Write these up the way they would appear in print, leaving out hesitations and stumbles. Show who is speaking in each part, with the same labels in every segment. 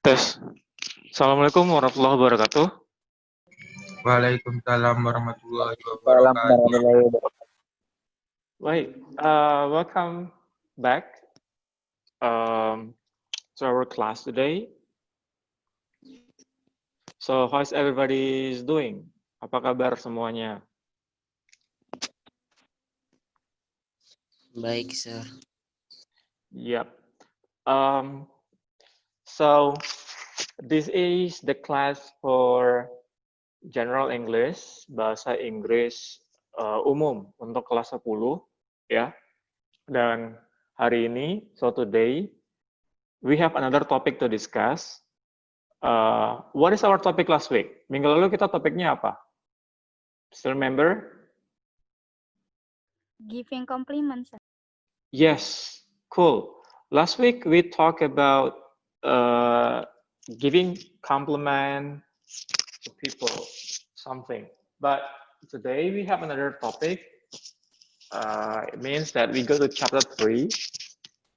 Speaker 1: Tes. Assalamualaikum warahmatullahi wabarakatuh.
Speaker 2: Waalaikumsalam warahmatullahi
Speaker 3: Salam
Speaker 2: wabarakatuh.
Speaker 3: warahmatullahi wabarakatuh.
Speaker 1: Wait, welcome back to our class today. So, how's everybody is doing? Apa kabar semuanya?
Speaker 4: Baik, sir.
Speaker 1: Yep. So, this is the class for General English, bahasa Inggris umum untuk kelas 10, ya. Dan hari ini, so today, we have another topic to discuss. What is our topic last week? Minggu lalu kita topiknya apa? Still remember?
Speaker 5: Giving compliments.
Speaker 1: Yes, cool. Last week we talked about giving compliment to people, something. But today we have another topic. It means that we go to chapter 3.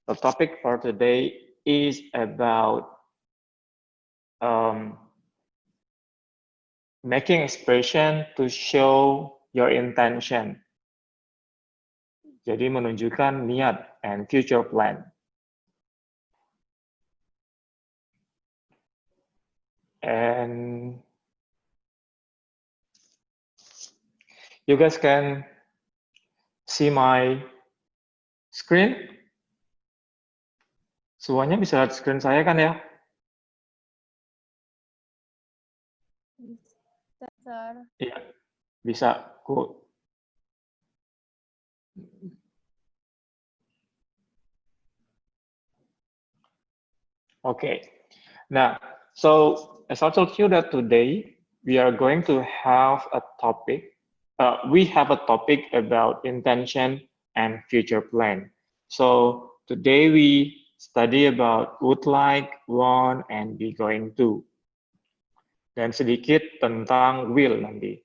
Speaker 1: The topic for today is about making expression to show your intention. Jadi menunjukkan niat and future plan. And you guys can see my screen. Semuanya bisa lihat screen saya kan ya?
Speaker 5: Bisa, Sir.
Speaker 1: Iya, bisa. Cool. Okay. Now, so as I told you that today we are going to have a topic. We have a topic about intention and future plan. So today we study about would like, want, and be going to. Dan sedikit tentang will nanti.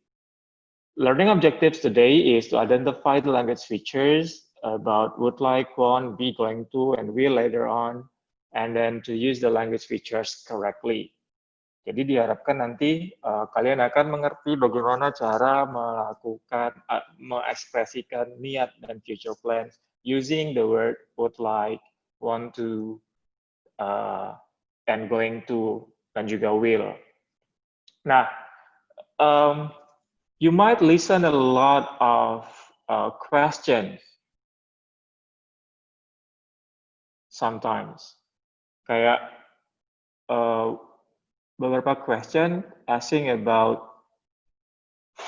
Speaker 1: Learning objectives today is to identify the language features about would like, want, be going to, and will later on, and then to use the language features correctly. Jadi diharapkan nanti kalian akan mengerti bagaimana cara melakukan, mengekspresikan niat dan future plans using the word would like, want to, and going to, dan juga will. Nah, you might listen a lot of questions sometimes. Kayak beberapa question asking about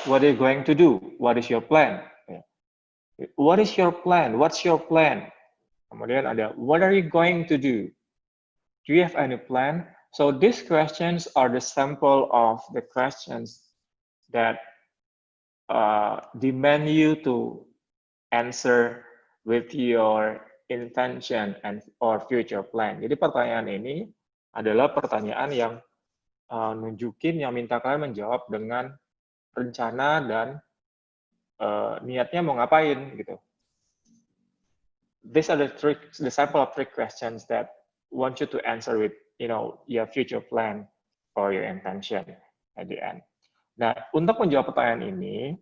Speaker 1: what are you going to do? What is your plan? What is your plan? What's your plan? Kemudian ada, what are you going to do? Do you have any plan? So these questions are the sample of the questions that demand you to answer with your intention and or future plan. Jadi pertanyaan ini adalah pertanyaan yang nunjukin, yang minta kalian menjawab dengan rencana dan niatnya mau ngapain gitu. These are the sample of three questions that want you to answer with, your future plan or your intention at the end. Nah, untuk menjawab pertanyaan ini,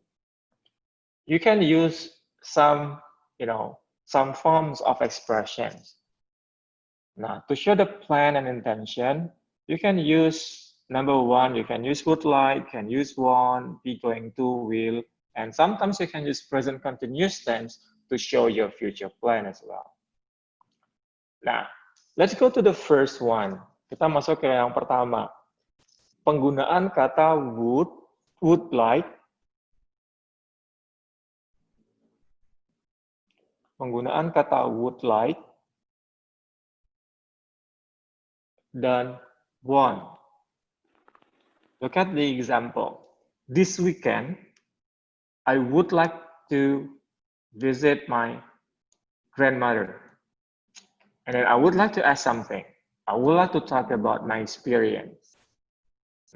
Speaker 1: you can use some forms of expressions. Now, to show the plan and intention, you can use number one, you can use would like, can use want, be going to, will, and sometimes you can use present continuous tense to show your future plan as well. Nah, let's go to the first one. Kita masuk ke yang pertama. Penggunaan kata would like, penggunaan kata would like dan want. Look at the example. This weekend, I would like to visit my grandmother. And then I would like to ask something. I would like to talk about my experience.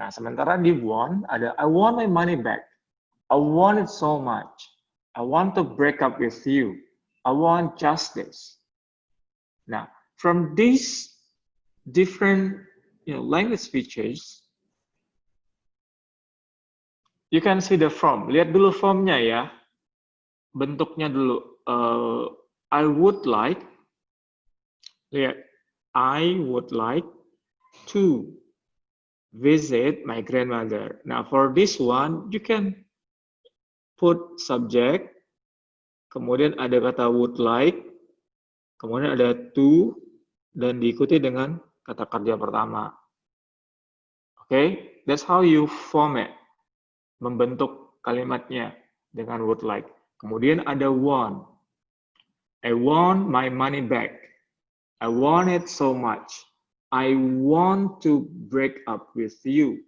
Speaker 1: Nah, sementara di want ada, I want my money back. I want it so much. I want to break up with you. I want justice. Now, from these different language features, you can see the form. Lihat dulu formnya ya, bentuknya dulu. I would like, lihat, I would like to visit my grandmother. Now for this one, you can put subject, kemudian ada kata would like, kemudian ada to, dan diikuti dengan kata kerja pertama. Okay, that's how you format, membentuk kalimatnya dengan would like. Kemudian ada want. I want my money back. I want it so much. I want to break up with you.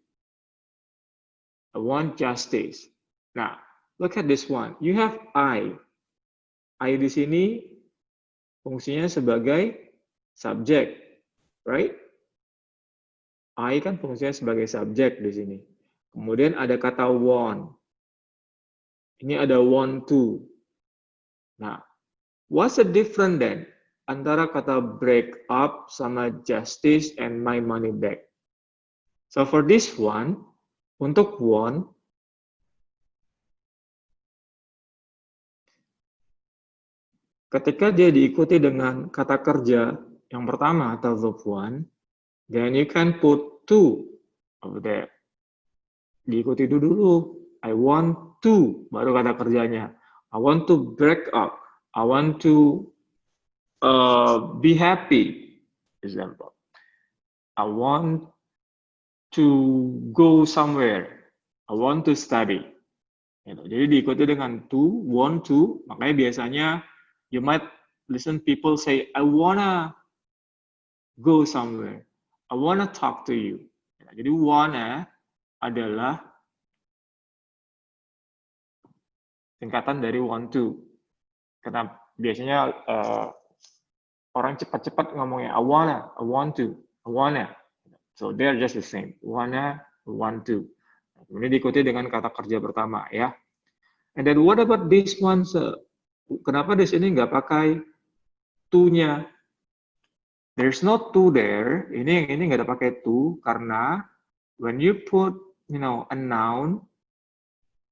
Speaker 1: I want justice. Nah, look at this one. You have I. I di sini fungsinya sebagai subjek, right? I kan fungsinya sebagai subjek di sini. Kemudian ada kata want. Ini ada want to. Nah, what's the difference then antara kata break up sama justice and my money back? So for this one, untuk want, ketika dia diikuti dengan kata kerja yang pertama atau verb one, then you can put to over there. Diikuti dulu. I want to, baru kata kerjanya. I want to break up. I want to be happy, example. I want to go somewhere. I want to study. Jadi diikuti dengan to, want to, makanya biasanya you might listen people say, I wanna go somewhere. I wanna talk to you. Jadi wanna adalah singkatan dari want to. Karena biasanya orang cepat-cepat ngomongnya I wanna, I want to, I wanna. So they're just the same. Wanna, want to. Ini diikuti dengan kata kerja pertama ya. And then what about this one? Kenapa di sini nggak pakai to-nya? There's no to there. Ini nggak ada pakai to karena when you put a noun,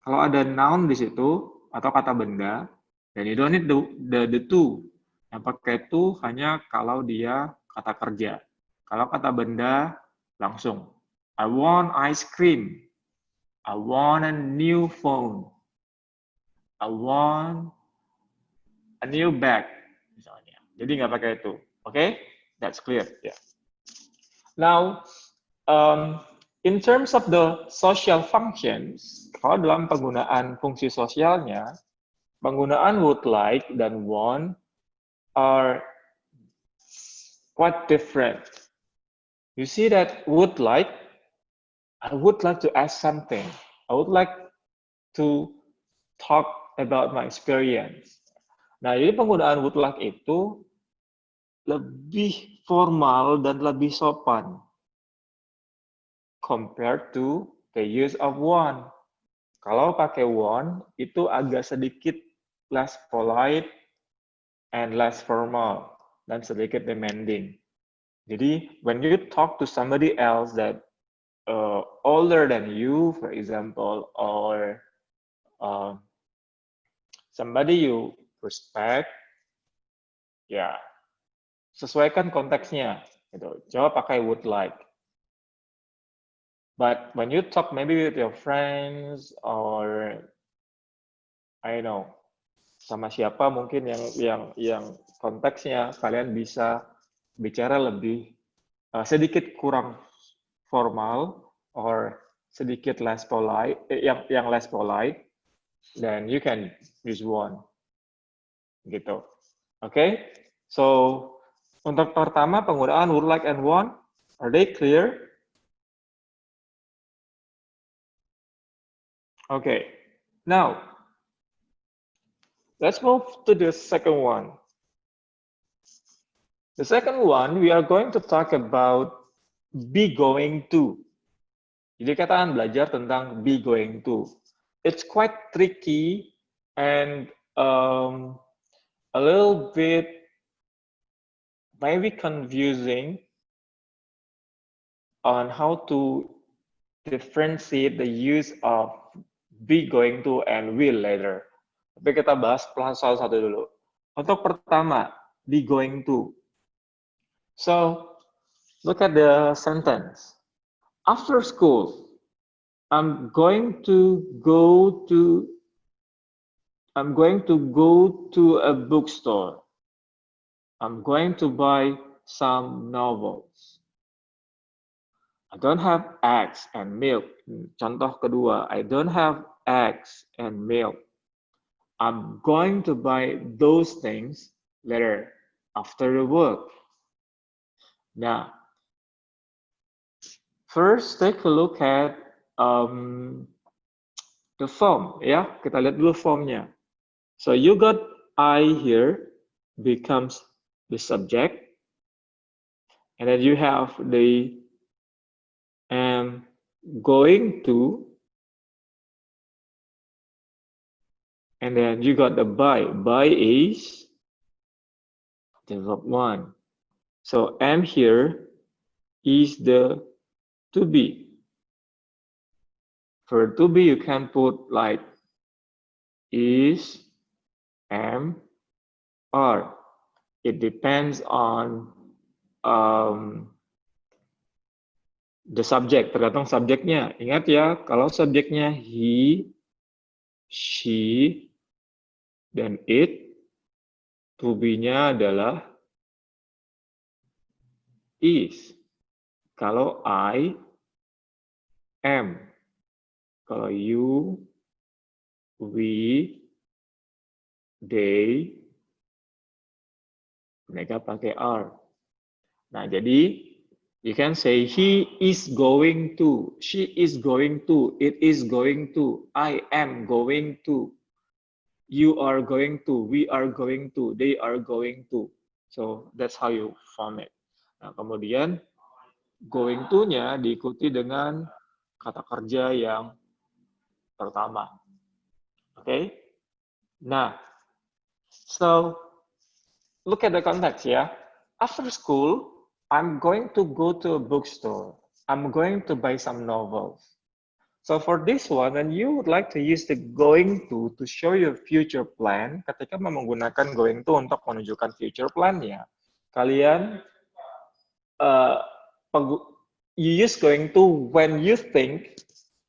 Speaker 1: kalau ada noun di situ atau kata benda, then you don't need the to. Yang pakai to hanya kalau dia kata kerja. Kalau kata benda, langsung. I want ice cream. I want a new phone. I want a new bag. Misalnya. Jadi nggak pakai itu. Okay? That's clear. Yeah. Now, in terms of the social functions, kalau dalam penggunaan fungsi sosialnya, penggunaan would like dan want are quite different. You see that would like, I would like to ask something. I would like to talk about my experience. Nah, jadi penggunaan would like itu lebih formal dan lebih sopan compared to the use of want. Kalau pakai want, itu agak sedikit less polite and less formal dan sedikit demanding. Jadi, when you talk to somebody else that older than you, for example, or somebody you respect, ya, sesuaikan konteksnya. Gitu. Jawab pakai would like. But when you talk maybe with your friends or I don't know sama siapa mungkin yang konteksnya kalian bisa bicara lebih sedikit kurang formal or sedikit less polite yang less polite, then you can use one gitu. Okay? So untuk pertama penggunaan would like and want, are they clear? Okay. Now, let's move to the second one. The second one, we are going to talk about be going to. Jadi kita akan belajar tentang be going to. It's quite tricky and a little bit maybe confusing on how to differentiate the use of be going to and will later. Tapi kita bahas satu dulu. Untuk pertama, be going to. So, look at the sentence. After school, I'm going to go to a bookstore. I'm going to buy some novels. I don't have eggs and milk. Contoh kedua, I don't have eggs and milk. I'm going to buy those things later after the work. Now, first take a look at the form, ya. Kita lihat dulu formnya. So you got I here becomes the subject, and then you have the am going to, and then you got the by. By is the verb 1. So am here is the to be. For to be, you can put like is, am, are. It depends on the subject, tergantung subjeknya. Ingat ya, kalau subjeknya he, she, dan it, to be-nya adalah is. Kalau I, am. Kalau you, we, they, mereka pakai are. Nah, jadi you can say he is going to, she is going to, it is going to, I am going to, you are going to, we are going to, they are going to. So that's how you form it. Nah, kemudian going to-nya diikuti dengan kata kerja yang pertama. Okay? Nah, so look at the context ya. After school, I'm going to go to a bookstore. I'm going to buy some novels. So for this one, and you would like to use the going to show your future plan, ketika menggunakan going to untuk menunjukkan future plan-nya, kalian you use going to when you think,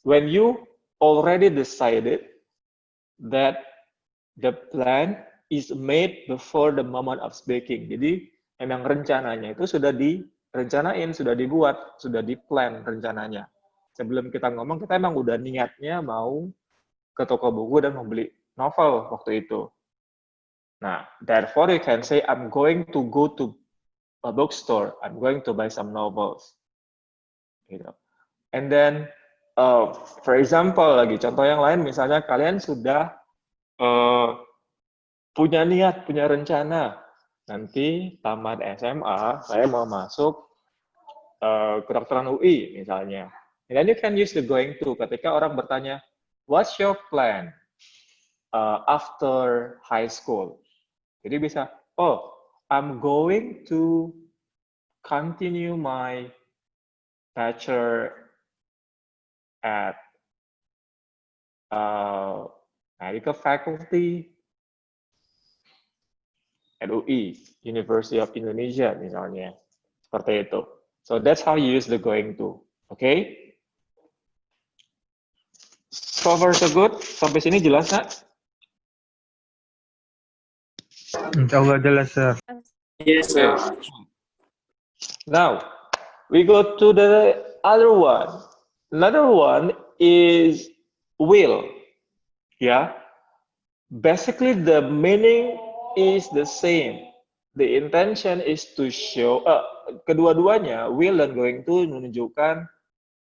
Speaker 1: when you already decided that the plan is made before the moment of speaking. Jadi memang rencananya itu sudah direncanain, sudah dibuat, sudah di-plan rencananya. Sebelum kita ngomong, kita emang udah niatnya mau ke toko buku dan membeli novel waktu itu. Nah, therefore you can say, I'm going to go to a bookstore. I'm going to buy some novels. Gitu. And then, for example, lagi contoh yang lain, misalnya kalian sudah punya niat, punya rencana, nanti tamat SMA, saya mau masuk kedokteran UI misalnya. And then you can use the going to ketika orang bertanya, what's your plan after high school? Jadi bisa, oh, I'm going to continue my bachelor at medical faculty at UI, University of Indonesia misalnya. Seperti itu. So that's how you use the going to. Okay? So far so good. Sampai sini jelas nggak?
Speaker 2: Insyaallah jelas, sir.
Speaker 3: Yes, sir.
Speaker 1: Now, we go to the other one. Another one is will. Yeah. Basically, the meaning is the same. The intention is to show, kedua-duanya, will dan going to menunjukkan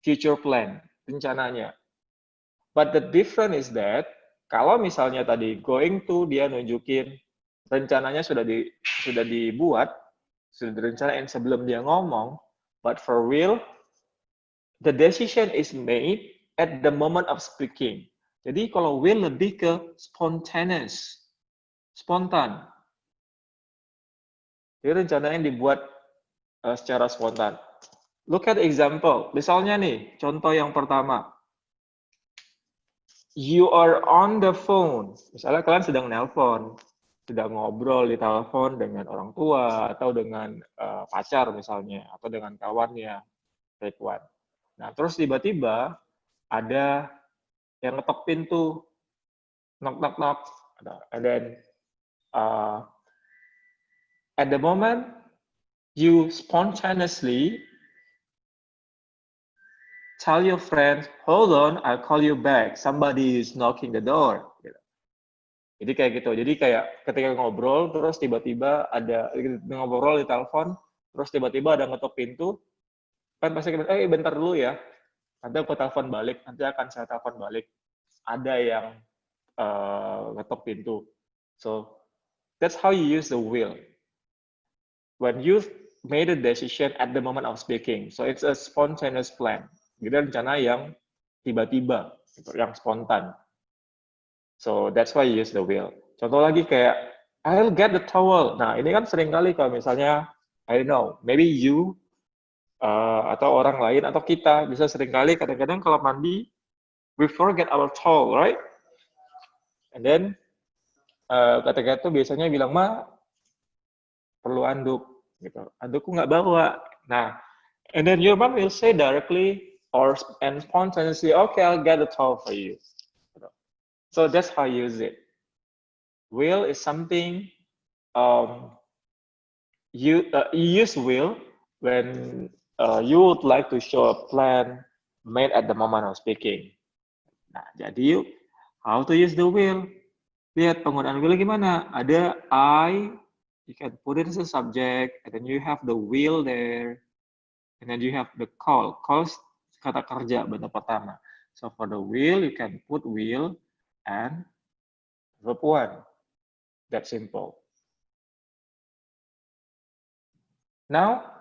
Speaker 1: future plan, rencananya. But the difference is that, kalau misalnya tadi going to, dia nunjukin rencananya sudah dibuat, sudah direncanain sebelum dia ngomong, but for will, the decision is made at the moment of speaking. Jadi kalau will lebih ke spontaneous, spontan. Jadi rencananya dibuat secara spontan. Look at example. Misalnya nih, contoh yang pertama. You are on the phone. Misalnya kalian sedang nelpon, sedang ngobrol di telepon dengan orang tua atau dengan pacar misalnya atau dengan kawannya, take one. Nah, terus tiba-tiba ada yang ngetok pintu, knock knock knock, and then at the moment you spontaneously tell your friends, hold on, I'll call you back. Somebody is knocking the door. Jadi kayak gitu. Jadi kayak ketika ngobrol, terus tiba-tiba ada ngobrol di telepon, terus tiba-tiba ada ngetok pintu, kan pasti kita, bentar dulu ya. Nanti aku telepon balik, nanti akan saya telepon balik. Ada yang ngetok pintu. So that's how you use the will. When you made a decision at the moment of speaking, so it's a spontaneous plan. Jadi rencana yang tiba-tiba, yang spontan. So that's why you use the will. Contoh lagi kayak, I'll get the towel. Nah, ini kan sering kali kalau misalnya, I don't know, maybe you atau orang lain atau kita bisa sering kali kadang-kadang kalau mandi, we forget our towel, right? And then ketika itu biasanya bilang, Ma, perlu anduk, gitu. Andukku nggak bawa. Nah, and then your mom will say directly and spontaneously, okay, I'll get the towel for you. So that's how you use it. Will is something you use will when you would like to show a plan made at the moment of speaking. Nah, jadi how to use the will? Lihat penggunaan will gimana? Ada I, you can put it as a subject, and then you have the will there, and then you have the call. Call kata kerja bentuk pertama. So for the will, you can put will and verb one. That's simple. Now,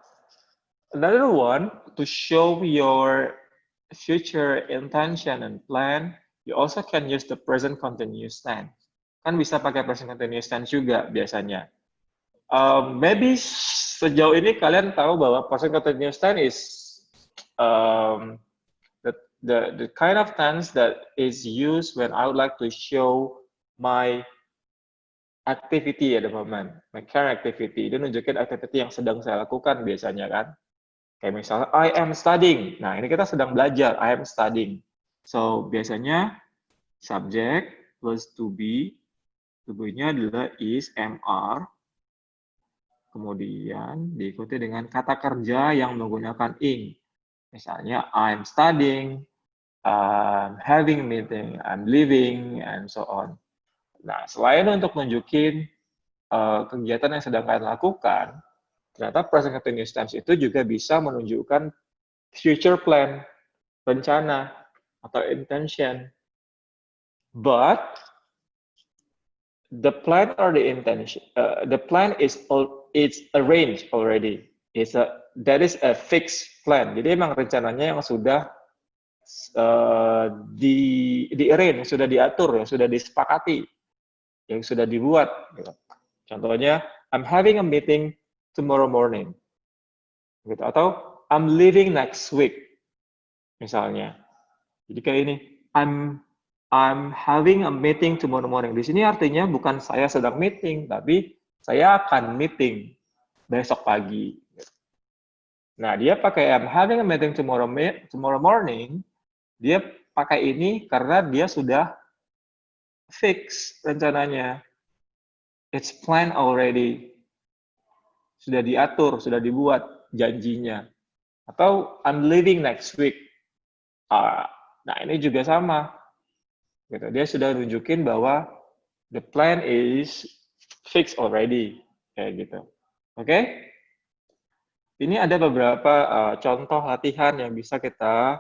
Speaker 1: another one, to show your future intention and plan, you also can use the present continuous tense. Kan bisa pakai present continuous tense juga biasanya. Maybe sejauh ini kalian tahu bahwa present continuous tense is the kind of tense that is used when I would like to show my activity at the moment, my current activity. Itu nunjukin activity yang sedang saya lakukan biasanya kan. Kayak misalnya, I am studying. Nah, ini kita sedang belajar, I am studying. So, biasanya subject plus to be, to be-nya adalah is, am, are. Kemudian diikuti dengan kata kerja yang menggunakan ing. Misalnya, I'm studying, I'm having a meeting, I'm leaving, and so on. Nah, selain untuk nunjukin kegiatan yang sedang kalian lakukan, ternyata present continuous tense itu juga bisa menunjukkan future plan, rencana, atau intention. But the plan or the intention, the plan it's arranged already. That is a fixed plan. Jadi emang rencananya yang sudah di-arrange, sudah diatur, yang sudah disepakati, yang sudah dibuat. Gitu. Contohnya, I'm having a meeting tomorrow morning. Gitu. Atau I'm leaving next week. Misalnya. Jadi kayak ini, I'm having a meeting tomorrow morning. Di sini artinya bukan saya sedang meeting, tapi saya akan meeting besok pagi. Nah, dia pakai I'm having a meeting tomorrow morning. Dia pakai ini karena dia sudah fix rencananya. It's planned already. Sudah diatur, sudah dibuat janjinya. Atau I'm leaving next week. Nah, ini juga sama. Gitu. Dia sudah nunjukin bahwa the plan is fixed already. Kayak gitu. Oke? Ini ada beberapa contoh latihan yang bisa kita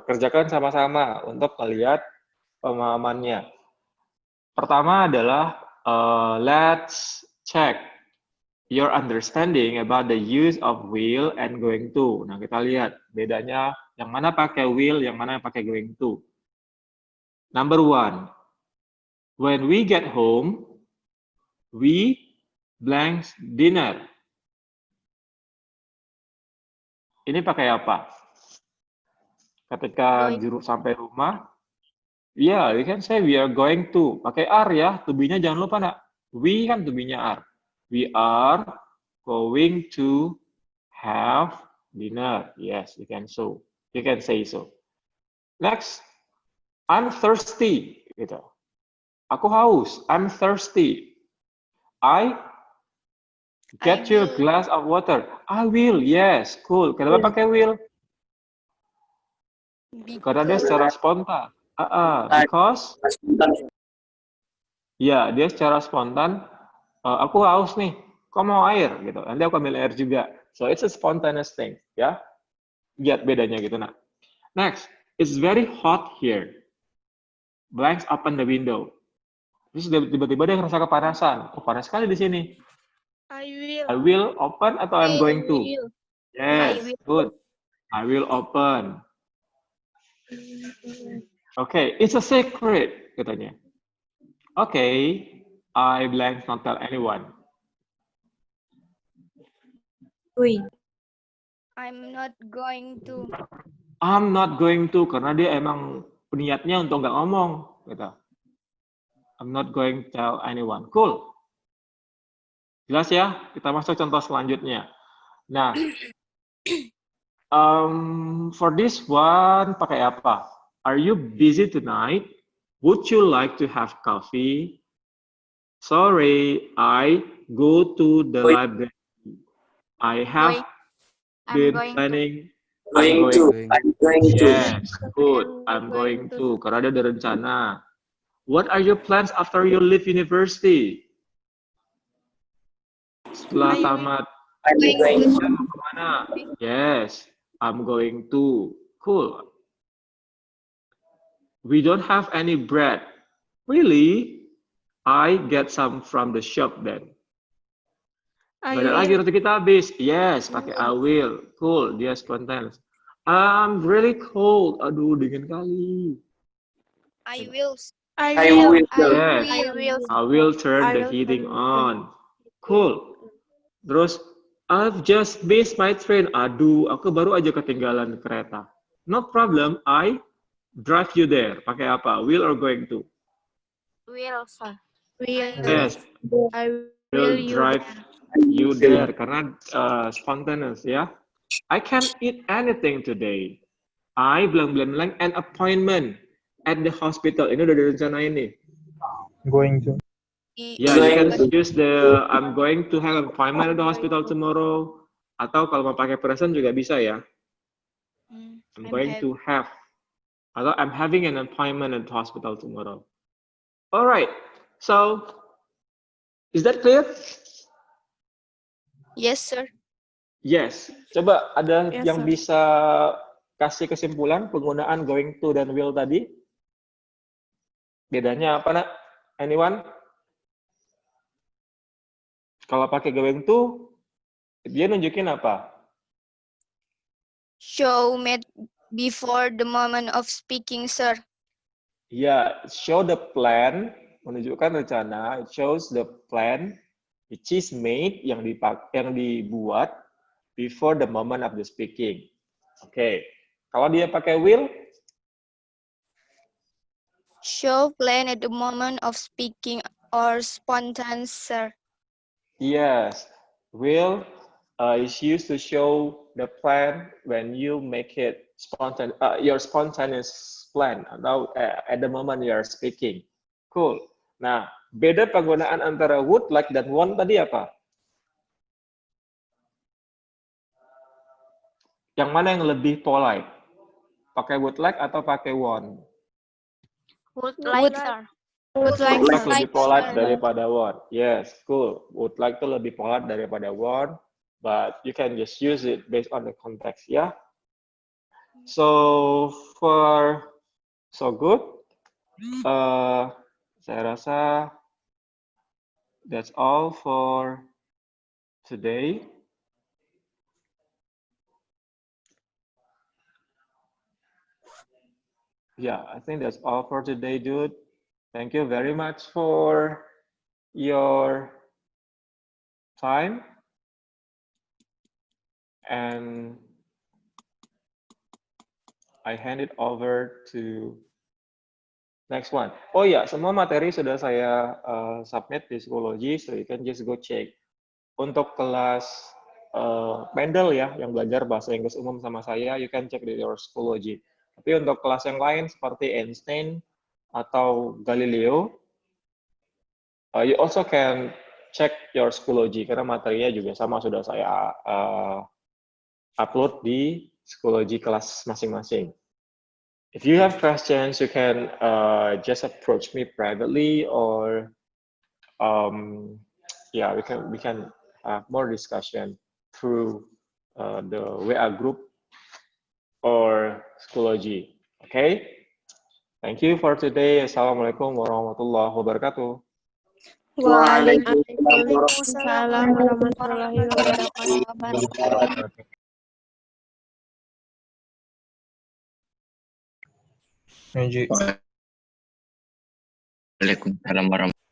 Speaker 1: kerjakan sama-sama untuk melihat pemahamannya. Pertama adalah let's check your understanding about the use of will and going to. Nah, kita lihat bedanya yang mana pakai will, yang mana pakai going to. Number one, when we get home, we blank dinner. Ini pakai apa? Ketika
Speaker 5: Going.
Speaker 1: juru sampai rumah, ya, you can say we are going to. Pakai are ya, to be-nya jangan lupa nak. We kan to be-nya are. We are going to have dinner. Yes, you can so. You can say so. Next, I'm thirsty. Gitu. Aku haus. I'm thirsty. I get you a
Speaker 5: will.
Speaker 1: glass of water. I will. Yes, cool. Kenapa pakai will? Karena dia secara spontan. Because ya dia secara spontan. Aku haus nih. Kok mau air gitu? Nanti aku ambil air juga. So it's a spontaneous thing. Ya, lihat bedanya gitu nak. Next, it's very hot here. Blanks open the window. Terus tiba-tiba dia ngerasa kepanasan. Oh, panas sekali di sini. I will open atau I'm going to? Yes, good. I will open. Okay, it's a secret, katanya. Okay, I blank not tell anyone.
Speaker 5: I'm not going to.
Speaker 1: I'm not going to, karena dia emang niatnya untuk nggak ngomong, gitu. I'm not going to tell anyone. Cool. Jelas ya? Kita masuk contoh selanjutnya. Nah, for this one pakai apa? Are you busy tonight? Would you like to have coffee? Sorry, I go to the library. I have been planning. I'm going to. Yes, good. I'm going to. Karena dia ada rencana. What are your plans after you leave university? Setelah tamat. Kemana? Yes, I'm going to. Cool. We don't have any bread. Really? I get some from the shop then. Balik lagi roti kita habis. Yes, pakai I will. Cool, dia spontan. I'm really cold. Aduh, dingin kali.
Speaker 5: I will.
Speaker 1: Yes, I will turn the heating on. Cool. Terus, I've just missed my train. Aduh, aku baru aja ketinggalan kereta. No problem, I drive you there. Pakai apa? Will or going to?
Speaker 5: Will, sir.
Speaker 1: Yes, will drive you there. Karena spontaneous ya. I can't eat anything today. I blank an appointment at the hospital. Ini udah direncanain nih.
Speaker 2: Going to.
Speaker 1: Yeah, you can use the I'm going to have an appointment at the hospital tomorrow. Atau kalau mau pakai present juga bisa ya. I'm going to have. Atau I'm having an appointment at the hospital tomorrow. Alright, so is that clear?
Speaker 5: Yes, sir.
Speaker 1: Yes. Coba ada yang bisa kasih kesimpulan penggunaan going to dan will tadi? Bedanya apa, nak? Anyone? Kalau pakai going to, dia nunjukin apa?
Speaker 5: Show made before the moment of speaking, sir.
Speaker 1: Ya, show the plan, menunjukkan rencana. It shows the plan which is made, yang dibuat before the moment of the speaking. Oke. Kalau dia pakai will?
Speaker 5: Show plan at the moment of speaking or spontaneous, sir.
Speaker 1: Yes, will is used to show the plan when you make it spontaneous, your spontaneous plan atau at the moment you are speaking. Cool. Nah, beda penggunaan antara would, like, dan want tadi apa? Yang mana yang lebih polite? Pakai would like atau pakai want?
Speaker 5: Would like, sir. Would
Speaker 1: Would like
Speaker 5: sir.
Speaker 1: lebih polite daripada want. Yes, cool. Would like itu lebih polite daripada want, but you can just use it based on the context, ya. So good. Saya rasa that's all for today. Yeah, I think that's all for today, dude. Thank you very much for your time. And I hand it over to next one. Oh ya, semua materi sudah saya submit di Schoology, so you can just go check. Untuk kelas Mendel ya, yang belajar bahasa Inggris umum sama saya, you can check di your Schoology. Tapi untuk kelas yang lain seperti Einstein atau Galileo, you also can check your Schoology karena materinya juga sama sudah saya upload di Schoology kelas masing-masing. If you have questions, you can just approach me privately, or yeah, we can have more discussion through the WA group or Schoology. Okay. Thank you for today. Assalamualaikum warahmatullahi wabarakatuh.
Speaker 5: Waalaikumsalam warahmatullahi wabarakatuh.
Speaker 2: Meji.
Speaker 3: Waalaikumsalam warahmatullahi